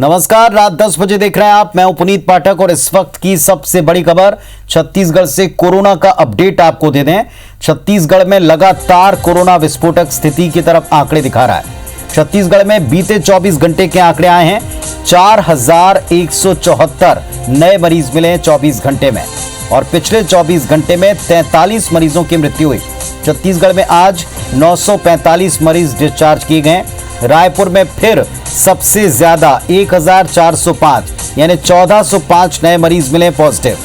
नमस्कार, रात 10 बजे देख रहे हैं आप। मैं हूं पुनीत पाठक और इस वक्त की सबसे बड़ी खबर छत्तीसगढ़ से कोरोना का अपडेट आपको दे दें। छत्तीसगढ़ में लगातार कोरोना विस्फोटक स्थिति की तरफ आंकड़े दिखा रहा है। छत्तीसगढ़ में बीते 24 घंटे के आंकड़े आए हैं। 4174 नए मरीज मिले हैं 24 घंटे में और पिछले 24 घंटे में 43 मरीजों की मृत्यु हुई। छत्तीसगढ़ में आज 945 मरीज डिस्चार्ज किए गए। रायपुर में फिर सबसे ज्यादा 1405 यानी 1405 नए मरीज मिले पॉजिटिव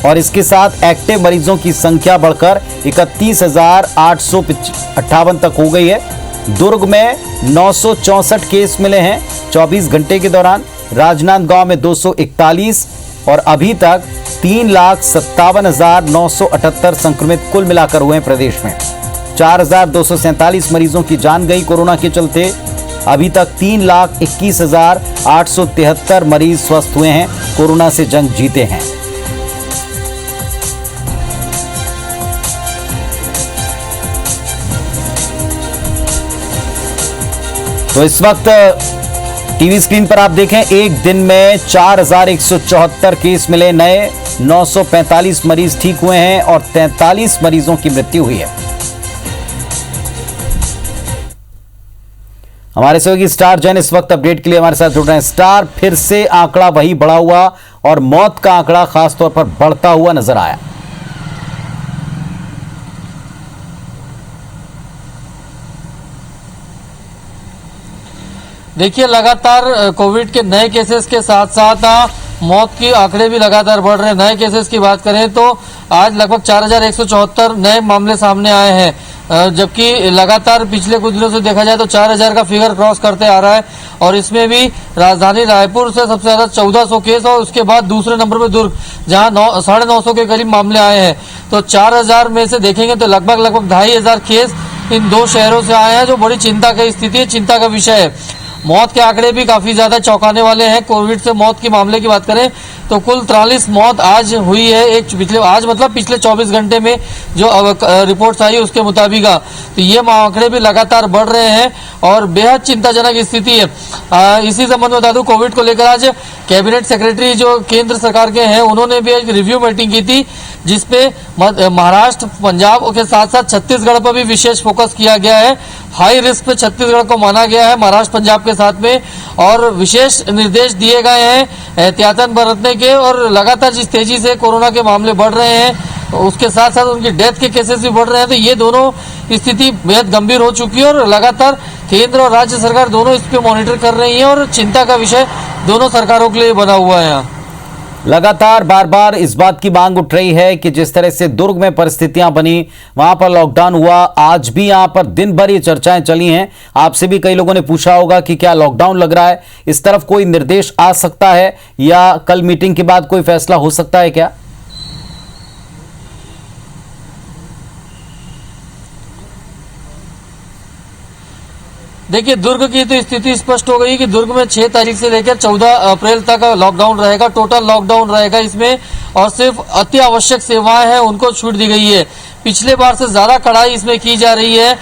और इसके साथ एक्टिव मरीजों की संख्या बढ़कर 31,858 तक हो गई है। दुर्ग में 964 केस मिले हैं 24 घंटे के दौरान। राजनांदगांव में 241 और अभी तक 3,57,978 संक्रमित कुल मिलाकर हुए हैं प्रदेश में। 4,247 मरीजों की जान गई कोरोना के चलते। अभी तक 3,21,873 मरीज स्वस्थ हुए हैं, कोरोना से जंग जीते हैं। तो इस वक्त टीवी स्क्रीन पर आप देखें, एक दिन में 4,174 केस मिले नए, 945 मरीज ठीक हुए हैं और 43 मरीजों की मृत्यु हुई है। हमारे सहयोगी स्टार जैन इस वक्त अपडेट के लिए हमारे साथ जुड़ रहे हैं। स्टार, फिर से आंकड़ा वही बढ़ा हुआ और मौत का आंकड़ा खासतौर पर बढ़ता हुआ नजर आया। देखिए, लगातार कोविड के नए केसेस के साथ साथ मौत के आंकड़े भी लगातार बढ़ रहे हैं। नए केसेस की बात करें तो आज लगभग 4,174 नए मामले सामने आए हैं, जबकि लगातार पिछले कुछ दिनों से देखा जाए तो 4,000 का फिगर क्रॉस करते आ रहा है और इसमें भी राजधानी रायपुर से सबसे ज्यादा 1400 केस और उसके बाद दूसरे नंबर पर दुर्ग, जहां 950 के करीब मामले आए हैं। तो 4,000 में से देखेंगे तो लगभग 2,500 केस इन दो शहरों से आए हैं, जो बड़ी चिंता की स्थिति है, चिंता का विषय है। मौत के आंकड़े भी काफी ज्यादा चौंकाने वाले हैं। कोविड से मौत के मामले की बात करें तो कुल 43 मौत आज हुई है। पिछले 24 घंटे में जो रिपोर्ट्स आई उसके मुताबिक तो ये आंकड़े भी लगातार बढ़ रहे हैं और बेहद चिंताजनक स्थिति है। इसी संबंध में बता दूं, कोविड को लेकर आज कैबिनेट सेक्रेटरी जो केंद्र सरकार के हैं उन्होंने भी एक रिव्यू मीटिंग की थी, जिसपे महाराष्ट्र, पंजाब के साथ साथ छत्तीसगढ़ पर भी विशेष फोकस किया गया है। हाई रिस्क पे छत्तीसगढ़ को माना गया है महाराष्ट्र, पंजाब के साथ में, और विशेष निर्देश दिए गए हैं एहतियातन बरतने के। और लगातार जिस तेजी से कोरोना के मामले बढ़ रहे हैं उसके साथ साथ उनकी डेथ के केसेस भी बढ़ रहे हैं, तो ये दोनों स्थिति बेहद गंभीर हो चुकी है और लगातार केंद्र और राज्य सरकार दोनों इस पे मॉनिटर कर रही है और चिंता का विषय दोनों सरकारों के लिए बना हुआ है। लगातार बार बार इस बात की मांग उठ रही है कि जिस तरह से दुर्ग में परिस्थितियां बनी, वहां पर लॉकडाउन हुआ, आज भी यहां पर दिन भर ये चर्चाएं चली हैं। आपसे भी कई लोगों ने पूछा होगा कि क्या लॉकडाउन लग रहा है, इस तरफ कोई निर्देश आ सकता है या कल मीटिंग के बाद कोई फैसला हो सकता है क्या? देखिए, दुर्ग की तो स्थिति स्पष्ट हो गई कि दुर्ग में 6 तारीख से लेकर 14 अप्रैल तक लॉकडाउन रहेगा, टोटल लॉकडाउन रहेगा इसमें, और सिर्फ अति आवश्यक सेवाएं हैं उनको छूट दी गई है। पिछले बार से ज्यादा कड़ाई इसमें की जा रही है।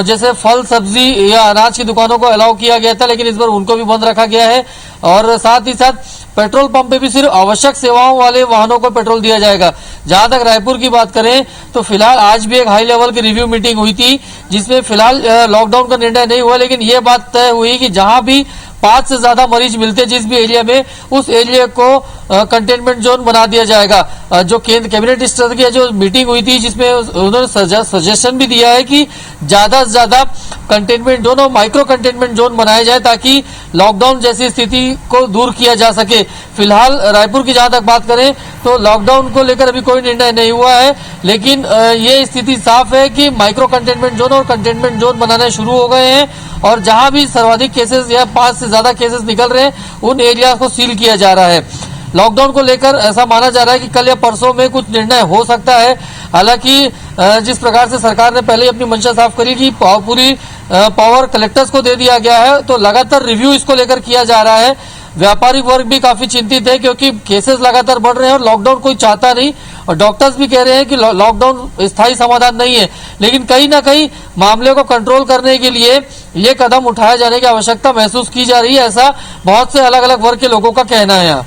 जैसे फल, सब्जी या अनाज की दुकानों को अलाउ किया गया था, लेकिन इस बार उनको भी बंद रखा गया है और साथ ही साथ पेट्रोल पंप पे भी सिर्फ आवश्यक सेवाओं वाले वाहनों को पेट्रोल दिया जाएगा। जहां तक रायपुर की बात करें तो फिलहाल आज भी एक हाई लेवल की रिव्यू मीटिंग हुई थी, जिसमें फिलहाल लॉकडाउन का निर्णय नहीं हुआ, लेकिन ये बात तय हुई कि जहां भी 5 से ज्यादा मरीज मिलते जिस भी एरिया में, उस एरिया को कंटेनमेंट जोन बना दिया जाएगा। जो केंद्र कैबिनेट स्तर की जो मीटिंग हुई थी, जिसमें उन्होंने सजेशन भी दिया है कि ज्यादा से ज्यादा कंटेनमेंट जोन और माइक्रो कंटेनमेंट जोन बनाए जाए ताकि लॉकडाउन जैसी स्थिति को दूर किया जा सके। फिलहाल रायपुर की जहां तक बात करें तो लॉकडाउन को लेकर अभी कोई निर्णय नहीं हुआ है, लेकिन ये स्थिति साफ है कि माइक्रो कंटेनमेंट जोन और कंटेनमेंट जोन बनाने शुरू हो गए हैं और जहां भी सर्वाधिक केसेस या 5 से ज्यादा केसेस निकल रहे हैं उन एरिया को सील किया जा रहा है। लॉकडाउन को लेकर ऐसा माना जा रहा है कि कल या परसों में कुछ निर्णय हो सकता है। हालांकि जिस प्रकार से सरकार ने पहले अपनी मंशा साफ करी कि पूरी पावर कलेक्टर्स को दे दिया गया है, तो लगातार रिव्यू इसको लेकर किया जा रहा है। व्यापारिक वर्ग भी काफी चिंतित है क्योंकि केसेस लगातार बढ़ रहे हैं और लॉकडाउन कोई चाहता नहीं और डॉक्टर्स भी कह रहे हैं कि लॉकडाउन स्थायी समाधान नहीं है, लेकिन कहीं ना कहीं मामले को कंट्रोल करने के लिए ये कदम उठाए जाने की आवश्यकता महसूस की जा रही है, ऐसा बहुत से अलग अलग वर्ग के लोगों का कहना है। यहाँ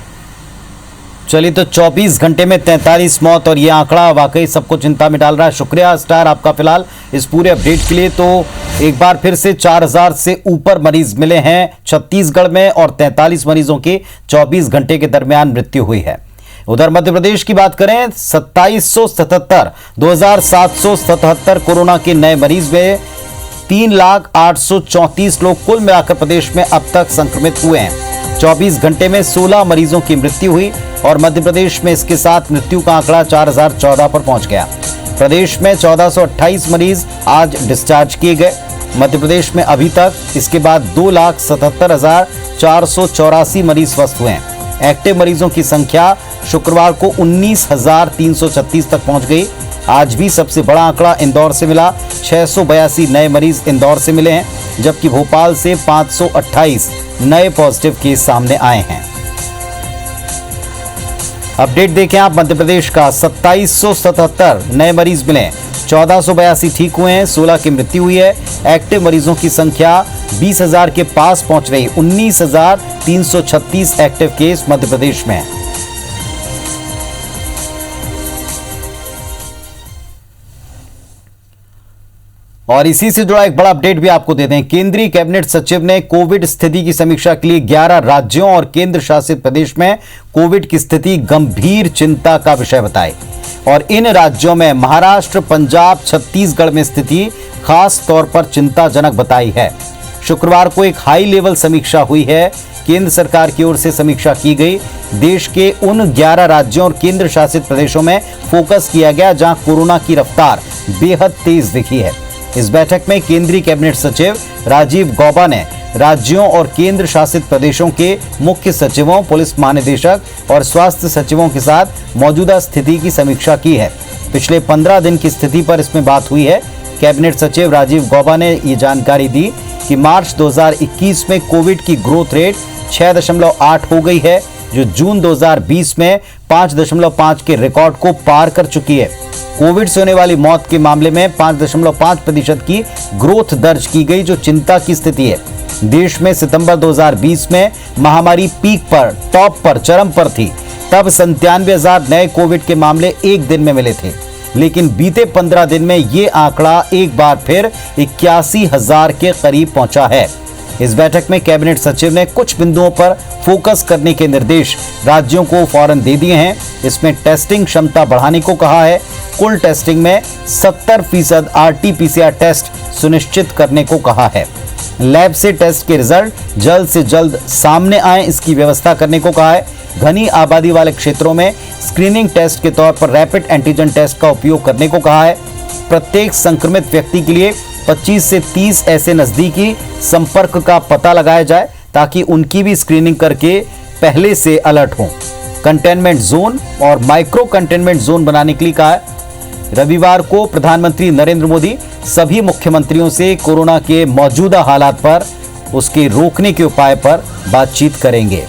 चलिए, तो 24 घंटे में 43 मौत और ये आंकड़ा वाकई सबको चिंता में डाल रहा है। शुक्रिया स्टार आपका फिलहाल इस पूरे अपडेट के लिए। तो एक बार फिर से 4000 से ऊपर मरीज मिले हैं छत्तीसगढ़ में और 43 मरीजों की 24 घंटे के दरमियान मृत्यु हुई है। उधर मध्य प्रदेश की बात करें, 2777 कोरोना के नए मरीज में 3,834 लोग कुल मिलाकर प्रदेश में अब तक संक्रमित हुए हैं। 24 घंटे में 16 मरीजों की मृत्यु हुई और मध्य प्रदेश में इसके साथ मृत्यु का आंकड़ा 4014 पर पहुंच गया। प्रदेश में 1428 मरीज आज डिस्चार्ज किए गए। मध्य प्रदेश में अभी तक इसके बाद 2,77,484 मरीज स्वस्थ हुए हैं। एक्टिव मरीजों की संख्या शुक्रवार को 19,336 तक पहुंच गई। आज भी सबसे बड़ा आंकड़ा इंदौर से मिला। 682 नए मरीज इंदौर से मिले हैं, जबकि भोपाल से 528 नए पॉजिटिव केस सामने आए हैं। अपडेट देखें आप मध्य प्रदेश का, 2777 नए मरीज मिले, 1482 ठीक हुए हैं, 16 की मृत्यु हुई है। एक्टिव मरीजों की संख्या 20,000 के पास पहुंच रही। 19,336 एक्टिव केस मध्य प्रदेश में है। और इसी से जुड़ा एक बड़ा अपडेट भी आपको दे दें। केंद्रीय कैबिनेट सचिव ने कोविड स्थिति की समीक्षा के लिए 11 राज्यों और केंद्र शासित प्रदेश में कोविड की स्थिति गंभीर चिंता का विषय बताई। और इन राज्यों में महाराष्ट्र, पंजाब, छत्तीसगढ़ में स्थिति खास तौर पर चिंताजनक बताई है। शुक्रवार को एक हाई लेवल समीक्षा हुई है। केंद्र सरकार की ओर से समीक्षा की गई। देश के उन 11 राज्यों और केंद्र शासित प्रदेशों में फोकस किया गया जहां कोरोना की रफ्तार बेहद तेज दिखी है। इस बैठक में केंद्रीय कैबिनेट सचिव राजीव गौबा ने राज्यों और केंद्र शासित प्रदेशों के मुख्य सचिवों, पुलिस महानिदेशक और स्वास्थ्य सचिवों के साथ मौजूदा स्थिति की समीक्षा की है। पिछले 15 दिन की स्थिति पर इसमें बात हुई है। कैबिनेट सचिव राजीव गौबा ने ये जानकारी दी कि मार्च 2021 में कोविड की ग्रोथ रेट 6.8 हो गई है, जो जून 2020 में 5.5 के रिकॉर्ड को पार कर चुकी है। कोविड से होने वाली मौत के मामले में 5.5% की ग्रोथ दर्ज की गई, जो चिंता की स्थिति है। देश में सितंबर 2020 में महामारी पीक पर, टॉप पर, चरम पर थी। तब 97,000 नए कोविड के मामले एक दिन में मिले थे, लेकिन बीते 15 दिन में ये आंकड़ा एक बार फिर 81,000 के करीब पहुंचा है। इस बैठक में कैबिनेट सचिव ने कुछ बिंदुओं पर फोकस करने के निर्देश राज्यों को फौरन दे दिए हैं। इसमें टेस्टिंग क्षमता बढ़ाने को कहा है। कुल टेस्टिंग में 70% RT-PCR टेस्ट सुनिश्चित करने को कहा है। लैब से टेस्ट के रिजल्ट जल्द से जल्द सामने आए, इसकी व्यवस्था करने को कहा है। घनी आबादी वाले क्षेत्रों में स्क्रीनिंग टेस्ट के तौर पर रैपिड एंटीजन टेस्ट का उपयोग करने को कहा है। प्रत्येक संक्रमित व्यक्ति के लिए 25 से 30 ऐसे नजदीकी संपर्क का पता लगाया जाए, ताकि उनकी भी स्क्रीनिंग करके पहले से अलर्ट हो। कंटेनमेंट जोन और माइक्रो कंटेनमेंट जोन बनाने के लिए कहा है। रविवार को प्रधानमंत्री नरेंद्र मोदी सभी मुख्यमंत्रियों से कोरोना के मौजूदा हालात पर, उसके रोकने के उपाय पर बातचीत करेंगे।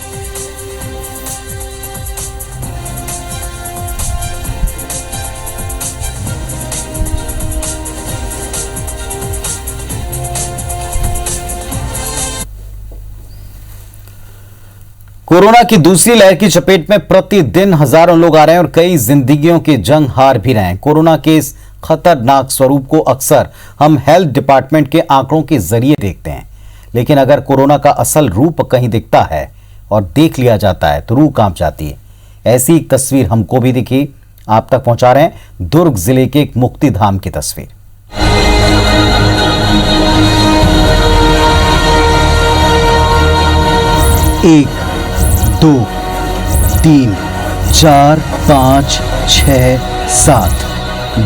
कोरोना की दूसरी लहर की चपेट में प्रतिदिन हजारों लोग आ रहे हैं और कई जिंदगियों के जंग हार भी रहे हैं। कोरोना के इस खतरनाक स्वरूप को अक्सर हम हेल्थ डिपार्टमेंट के आंकड़ों के जरिए देखते हैं, लेकिन अगर कोरोना का असल रूप कहीं दिखता है और देख लिया जाता है तो रूह कांप जाती है। ऐसी एक तस्वीर हमको भी दिखी, आप तक पहुंचा रहे हैं दुर्ग जिले के एक मुक्ति धाम की तस्वीर। 1, 2, 3, 4, 5, 6, 7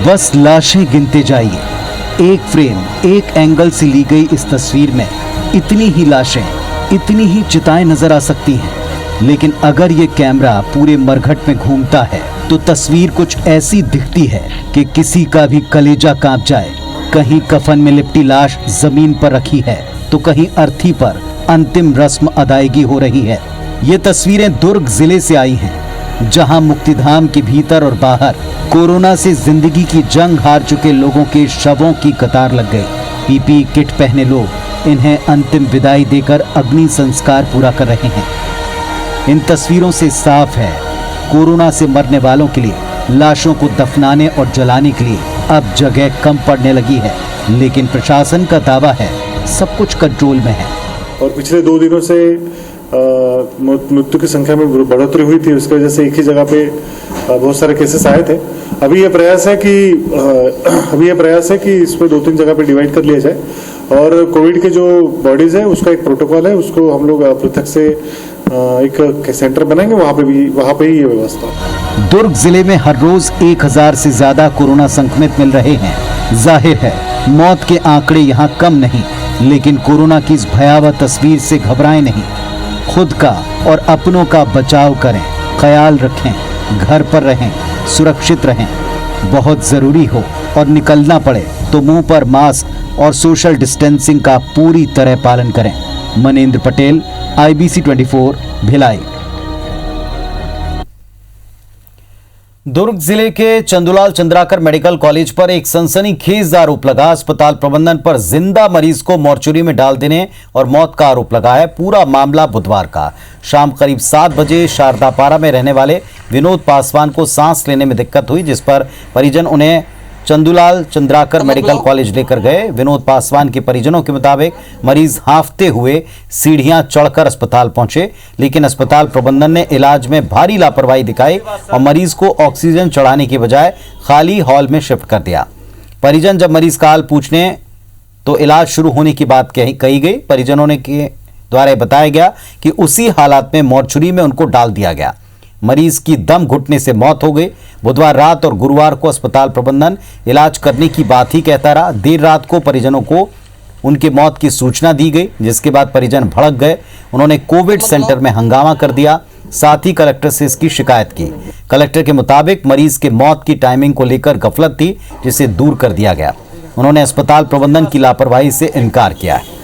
बस लाशें गिनते जाइए। एक फ्रेम, एक एंगल से ली गई इस तस्वीर में इतनी ही लाशें, इतनी ही चिताएं नजर आ सकती हैं, लेकिन अगर ये कैमरा पूरे मरघट में घूमता है तो तस्वीर कुछ ऐसी दिखती है कि किसी का भी कलेजा कांप जाए। कहीं कफन में लिपटी लाश जमीन पर रखी है तो कहीं अर्थी पर अंतिम रस्म अदायगी हो रही है। ये तस्वीरें दुर्ग जिले से आई हैं। जहां मुक्तिधाम के भीतर और बाहर कोरोना से जिंदगी की जंग हार चुके लोगों के शवों की कतार लग गई। पीपी किट पहने लोग इन्हें अंतिम विदाई देकर अग्नि संस्कार पूरा कर रहे हैं। इन तस्वीरों से साफ है, कोरोना से मरने वालों के लिए लाशों को दफनाने और जलाने के लिए अब जगह कम पड़ने लगी है, लेकिन प्रशासन का दावा है सब कुछ कंट्रोल में है। और पिछले 2 दिनों से मृत्यु की संख्या में बढ़ोतरी हुई थी, उसकी वजह से एक ही जगह पे बहुत सारे केसेस आए थे। अभी ये प्रयास है कि इसमें 2-3 जगह पे डिवाइड कर लिया जाए और कोविड के जो बॉडीज है उसका एक प्रोटोकॉल है, उसको हम लोग पृथक से एक सेंटर बनाएंगे, वहां पे ही ये व्यवस्था। दुर्ग जिले में हर रोज 1000 से ज्यादा कोरोना संक्रमित मिल रहे हैं। जाहिर है मौत के आंकड़े यहाँ कम नहीं, लेकिन कोरोना की इस भयावह तस्वीर से घबराएं नहीं। खुद का और अपनों का बचाव करें, ख्याल रखें, घर पर रहें, सुरक्षित रहें। बहुत जरूरी हो और निकलना पड़े तो मुंह पर मास्क और सोशल डिस्टेंसिंग का पूरी तरह पालन करें। मनेंद्र पटेल, IBC 24, भिलाई। दुर्ग जिले के चंदूलाल चंद्राकर मेडिकल कॉलेज पर एक सनसनीखेज आरोप लगा। अस्पताल प्रबंधन पर जिंदा मरीज को मॉर्चुरी में डाल देने और मौत का आरोप लगा है। पूरा मामला बुधवार का शाम करीब 7 बजे शारदापारा में रहने वाले विनोद पासवान को सांस लेने में दिक्कत हुई, जिस पर परिजन उन्हें चंदूलाल चंद्राकर मेडिकल कॉलेज लेकर गए। विनोद पासवान के परिजनों के मुताबिक मरीज हांफते हुए सीढ़ियां चढ़कर अस्पताल पहुंचे, लेकिन अस्पताल प्रबंधन ने इलाज में भारी लापरवाही दिखाई और मरीज को ऑक्सीजन चढ़ाने के बजाय खाली हॉल में शिफ्ट कर दिया। परिजन जब मरीज का हाल पूछने तो इलाज शुरू होने की बात कही गई। परिजनों ने के द्वारा बताया गया कि उसी हालात में मॉर्चुरी में उनको डाल दिया गया। मरीज की दम घुटने से मौत हो गई। बुधवार रात और गुरुवार को अस्पताल प्रबंधन इलाज करने की बात ही कहता रहा। देर रात को परिजनों को उनके मौत की सूचना दी गई, जिसके बाद परिजन भड़क गए। उन्होंने कोविड सेंटर में हंगामा कर दिया, साथ ही कलेक्टर से इसकी शिकायत की। कलेक्टर के मुताबिक मरीज के मौत की टाइमिंग को लेकर गफलत थी, जिसे दूर कर दिया गया। उन्होंने अस्पताल प्रबंधन की लापरवाही से इनकार किया है।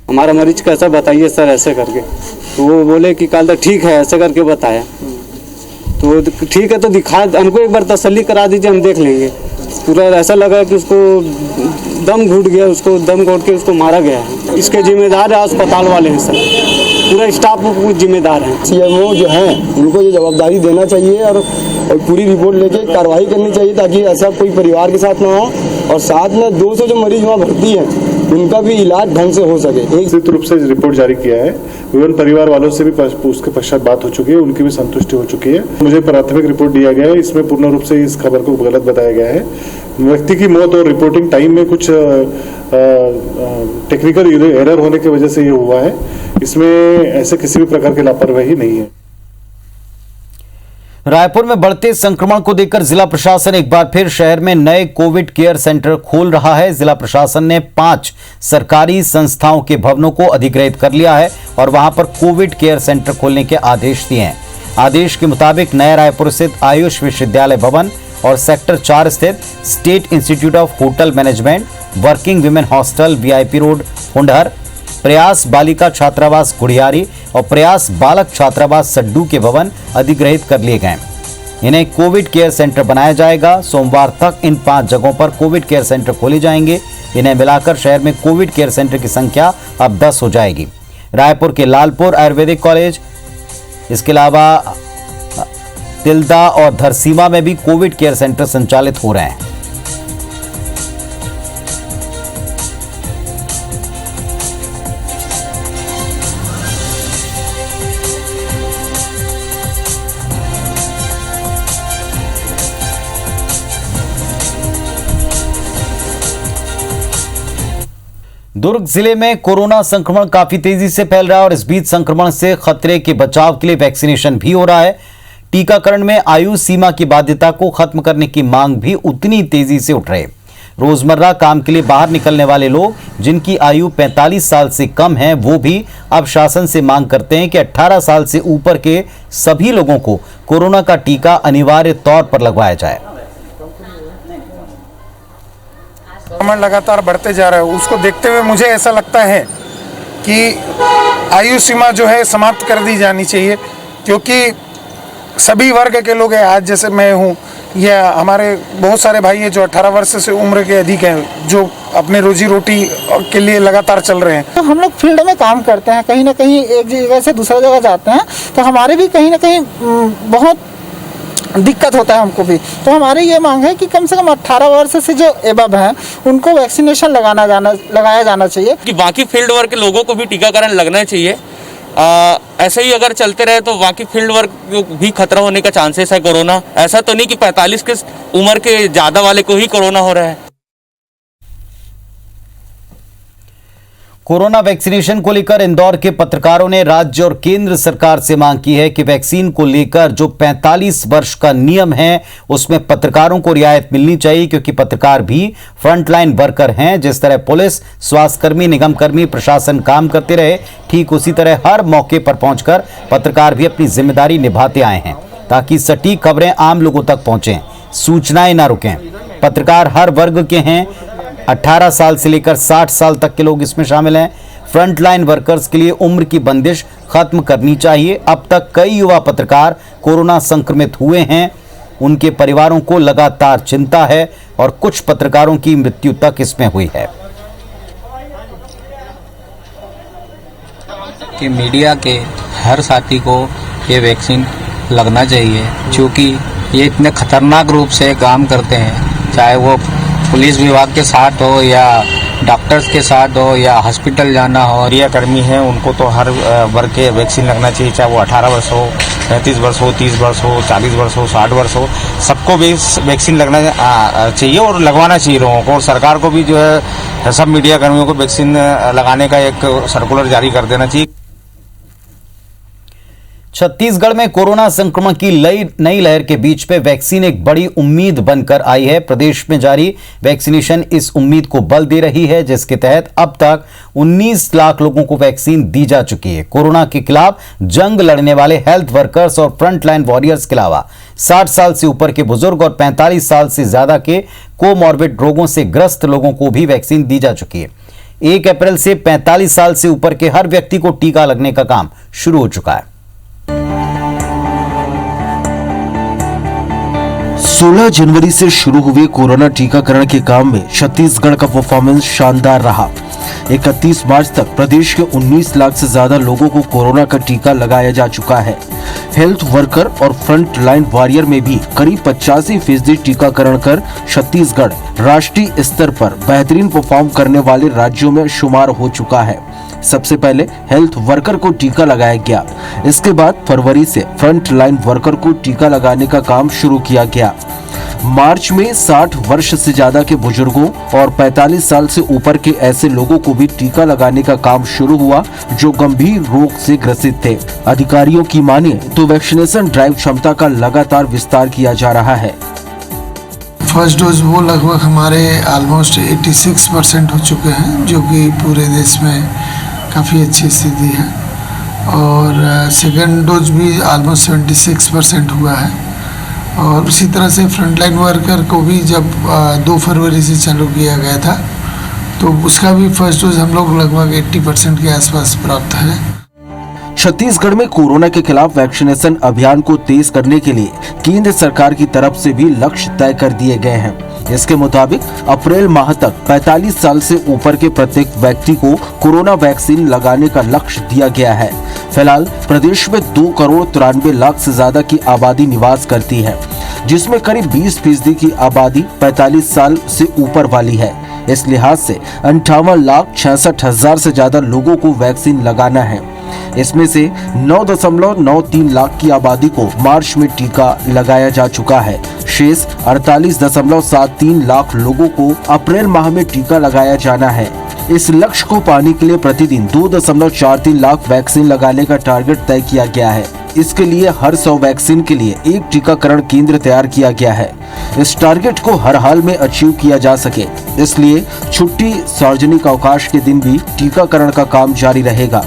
हमारा मरीज कैसा बताइए सर ऐसे करके, तो वो बोले कि कल तक ठीक है ऐसे करके बताया। तो ठीक है तो दिखा, हमको एक बार तसल्ली करा दीजिए, हम देख लेंगे। पूरा ऐसा लगा कि उसको दम घुट गया, उसको दम घुट के उसको मारा गया है। इसके जिम्मेदार है अस्पताल वाले हैं सर, पूरा स्टाफ जिम्मेदार है। CMO जो है उनको ये जवाबदारी देना चाहिए और पूरी रिपोर्ट लेके कार्रवाई करनी चाहिए, ताकि ऐसा कोई परिवार के साथ ना हो। और साथ में 200 जो मरीज वहाँ भर्ती हैं उनका भी इलाज ढंग से हो सके। निश्चित रूप से रिपोर्ट जारी किया है। विभिन्न परिवार वालों से भी उसके पश्चात बात हो चुकी है, उनकी भी संतुष्टि हो चुकी है। मुझे प्राथमिक रिपोर्ट दिया गया है, इसमें पूर्ण रूप से इस खबर को गलत बताया गया है। व्यक्ति की मौत और रिपोर्टिंग टाइम में कुछ टेक्निकल एरर होने की वजह से ये हुआ है। इसमें ऐसे किसी भी प्रकार की लापरवाही नहीं है। रायपुर में बढ़ते संक्रमण को देखकर जिला प्रशासन एक बार फिर शहर में नए कोविड केयर सेंटर खोल रहा है। जिला प्रशासन ने 5 सरकारी संस्थाओं के भवनों को अधिग्रहित कर लिया है और वहां पर कोविड केयर सेंटर खोलने के आदेश दिए हैं। आदेश के मुताबिक नया रायपुर स्थित आयुष विश्वविद्यालय भवन और सेक्टर 4 स्थित state institute of hotel management, working women hostel VIP road Hundhar, Prayas बालिका छात्रावास गुड़ियारी और प्रयास बालक छात्रावास सड्डू के भवन अधिग्रहित कर लिए गए। इन्हें कोविड केयर सेंटर बनाया जाएगा। सोमवार तक इन 5 जगहों पर कोविड केयर सेंटर खोले जाएंगे। इन्हें मिलाकर शहर में कोविड केयर सेंटर की संख्या अब 10 हो जाएगी। रायपुर के लालपुर आयुर्वेदिक कॉलेज, इसके अलावा तिल्दा और धरसीमा में भी कोविड केयर सेंटर संचालित हो रहे हैं। दुर्ग जिले में कोरोना संक्रमण काफी तेजी से फैल रहा है और इस बीच संक्रमण से खतरे के बचाव के लिए वैक्सीनेशन भी हो रहा है। टीकाकरण में आयु सीमा की बाध्यता को खत्म करने की मांग भी उतनी तेजी से उठ रही है। रोजमर्रा काम के लिए बाहर निकलने वाले लोग जिनकी आयु 45 साल से कम है, वो भी अब शासन से मांग करते हैं कि 18 साल से ऊपर के सभी लोगों को कोरोना का टीका अनिवार्य तौर पर लगवाया जाए। संक्रमण लगातार बढ़ते जा रहा है, उसको देखते हुए मुझे ऐसा लगता है कि आयु सीमा जो है समाप्त कर दी जानी चाहिए, क्योंकि सभी वर्ग के लोग हैं। आज जैसे मैं हूँ या हमारे बहुत सारे भाई हैं जो 18 वर्ष से उम्र के अधिक हैं, जो अपने रोजी रोटी के लिए लगातार चल रहे हैं। तो हम लोग फील्ड में काम करते हैं, कहीं ना कहीं एक जगह से दूसरा जगह जाते हैं, तो हमारे भी कहीं ना कहीं बहुत दिक्कत होता है हमको भी। तो हमारी ये मांग है कि कम से कम 18 वर्ष से जो एबव हैं उनको वैक्सीनेशन लगाया जाना चाहिए। कि बाकी फील्ड वर्क के लोगों को भी टीकाकरण लगना चाहिए। ऐसे ही अगर चलते रहे तो बाकी फील्ड वर्क भी खतरा होने का चांसेस है। कोरोना ऐसा तो नहीं कि 45 के उम्र के ज़्यादा वाले को ही कोरोना हो रहा है। कोरोना वैक्सीनेशन को लेकर इंदौर के पत्रकारों ने राज्य और केंद्र सरकार से मांग की है कि वैक्सीन को लेकर जो 45 वर्ष का नियम है उसमें पत्रकारों को रियायत मिलनी चाहिए, क्योंकि पत्रकार भी फ्रंटलाइन वर्कर हैं। जिस तरह पुलिस, स्वास्थ्यकर्मी, निगमकर्मी, प्रशासन काम करते रहे, ठीक उसी तरह हर मौके पर पहुंचकर पत्रकार भी अपनी जिम्मेदारी निभाते आए हैं, ताकि सटीक खबरें आम लोगों तक पहुंचें, सूचनाएं ना रुकें। पत्रकार हर वर्ग के हैं, 18 साल से लेकर 60 साल तक के लोग इसमें शामिल हैं। फ्रंटलाइन वर्कर्स के लिए उम्र की बंदिश खत्म करनी चाहिए। अब तक कई युवा पत्रकार कोरोना संक्रमित हुए हैं, उनके परिवारों को लगातार चिंता है और कुछ पत्रकारों की मृत्यु तक इसमें हुई है। कि मीडिया के हर साथी को ये वैक्सीन लगना चाहिए, क्योंकि ये इतने खतरनाक रूप से काम करते हैं, चाहे वो पुलिस विभाग के साथ हो या डॉक्टर्स के साथ हो या हॉस्पिटल जाना हो। मीडिया कर्मी हैं उनको तो हर वर्ग के वैक्सीन लगना चाहिए, चाहे वो 18 वर्ष हो, 35 वर्ष हो, 30 वर्ष हो, 40 वर्ष हो, 60 वर्ष हो, सबको भी वैक्सीन लगना चाहिए और लगवाना चाहिए लोगों को। और सरकार को भी जो है सब मीडिया कर्मियों को वैक्सीन लगाने का एक सर्कुलर जारी कर देना चाहिए। छत्तीसगढ़ में कोरोना संक्रमण की नई लहर के बीच में वैक्सीन एक बड़ी उम्मीद बनकर आई है। प्रदेश में जारी वैक्सीनेशन इस उम्मीद को बल दे रही है, जिसके तहत अब तक 19 लाख लोगों को वैक्सीन दी जा चुकी है। कोरोना के खिलाफ जंग लड़ने वाले हेल्थ वर्कर्स और फ्रंटलाइन वॉरियर्स के अलावा 60 साल से ऊपर के बुजुर्ग और 45 साल से ज्यादा के कोमॉर्बिड रोगों से ग्रस्त लोगों को भी वैक्सीन दी जा चुकी है। 1 अप्रैल से 45 साल से ऊपर के हर व्यक्ति को टीका लगने का काम शुरू हो चुका है। 16 जनवरी से शुरू हुए कोरोना टीकाकरण के काम में छत्तीसगढ़ का परफॉर्मेंस शानदार रहा। 31 मार्च तक प्रदेश के 19 लाख से ज्यादा लोगों को कोरोना का टीका लगाया जा चुका है। हेल्थ वर्कर और फ्रंट लाइन वॉरियर में भी करीब 85% टीकाकरण कर छत्तीसगढ़ राष्ट्रीय स्तर पर बेहतरीन परफॉर्म करने वाले राज्यों में शुमार हो चुका है। सबसे पहले हेल्थ वर्कर को टीका लगाया गया, इसके बाद फरवरी से फ्रंट लाइन वर्कर को टीका लगाने का काम शुरू किया गया। मार्च में 60 वर्ष से ज्यादा के बुजुर्गों और 45 साल से ऊपर के ऐसे लोगों को भी टीका लगाने का काम शुरू हुआ जो गंभीर रोग से ग्रसित थे। अधिकारियों की माने तो वैक्सीनेशन ड्राइव क्षमता का लगातार विस्तार किया जा रहा है। फर्स्ट डोज वो लगभग हमारे ऑलमोस्ट 86% हो चुके हैं, जो कि पूरे देश में काफ़ी अच्छी स्थिति है। और सेकेंड डोज भी ऑलमोस्ट 76% हुआ है। और उसी तरह से फ्रंटलाइन वर्कर को भी जब 2 फरवरी से चालू किया गया था, तो उसका भी फर्स्ट डोज हम लोग लगभग 80% के आसपास प्राप्त है। छत्तीसगढ़ में कोरोना के खिलाफ वैक्सीनेशन अभियान को तेज करने के लिए केंद्र सरकार की तरफ से भी लक्ष्य तय कर दिए गए हैं। इसके मुताबिक अप्रैल माह तक 45 साल से ऊपर के प्रत्येक व्यक्ति को कोरोना वैक्सीन लगाने का लक्ष्य दिया गया है। फिलहाल प्रदेश में 2 करोड़ 93 लाख से ज्यादा की आबादी निवास करती है, जिसमें करीब 20% की आबादी 45 साल से ऊपर वाली है। इस लिहाज से 58,66,000 से ज्यादा लोगों को वैक्सीन लगाना है। इसमें से 9.93 लाख की आबादी को मार्च में टीका लगाया जा चुका है। शेष 48.73 लाख लोगों को अप्रैल माह में टीका लगाया जाना है। इस लक्ष्य को पाने के लिए प्रतिदिन 2.43 लाख वैक्सीन लगाने का टारगेट तय किया गया है। इसके लिए हर 100 वैक्सीन के लिए एक टीकाकरण केंद्र तैयार किया गया है। इस टारगेट को हर हाल में अचीव किया जा सके, इसलिए छुट्टी, सार्वजनिक अवकाश के दिन भी टीकाकरण का काम जारी रहेगा।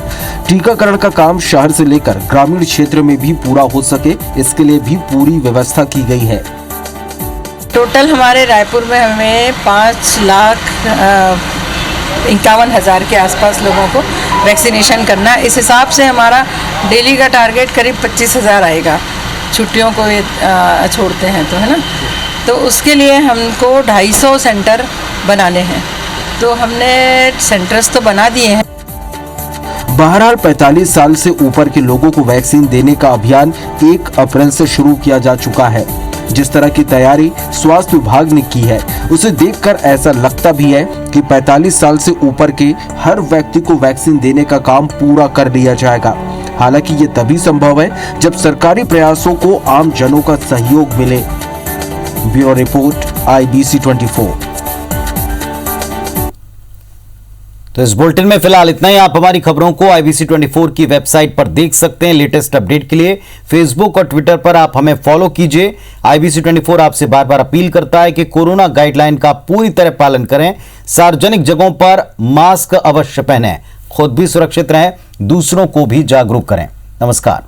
टीकाकरण का काम शहर से लेकर ग्रामीण क्षेत्र में भी पूरा हो सके, इसके लिए भी पूरी व्यवस्था की गई है। टोटल हमारे रायपुर में हमें 5,51,000 के आसपास लोगों को वैक्सीनेशन करना। इस हिसाब से हमारा डेली का टारगेट करीब 25,000 आएगा, छुट्टियों को ये छोड़ते हैं तो, है ना। तो उसके लिए हमको 250 सेंटर बनाने हैं, तो हमने सेंटर्स तो बना दिए हैं। बहरहाल 45 साल से ऊपर के लोगों को वैक्सीन देने का अभियान 1 अप्रैल से शुरू किया जा चुका है। जिस तरह की तैयारी स्वास्थ्य विभाग ने की है, उसे देखकर ऐसा लगता भी है कि 45 साल से ऊपर के हर व्यक्ति को वैक्सीन देने का काम पूरा कर लिया जाएगा। हालांकि ये तभी संभव है जब सरकारी प्रयासों को आम जनों का सहयोग मिले। Bureau report, IBC 24। तो इस बुलेटिन में फिलहाल इतना ही। आप हमारी खबरों को IBC 24 की वेबसाइट पर देख सकते हैं। लेटेस्ट अपडेट के लिए फेसबुक और ट्विटर पर आप हमें फॉलो कीजिए। IBC 24 आपसे बार बार अपील करता है कि कोरोना गाइडलाइन का पूरी तरह पालन करें, सार्वजनिक जगहों पर मास्क अवश्य पहनें, खुद भी सुरक्षित रहें, दूसरों को भी जागरूक करें। नमस्कार।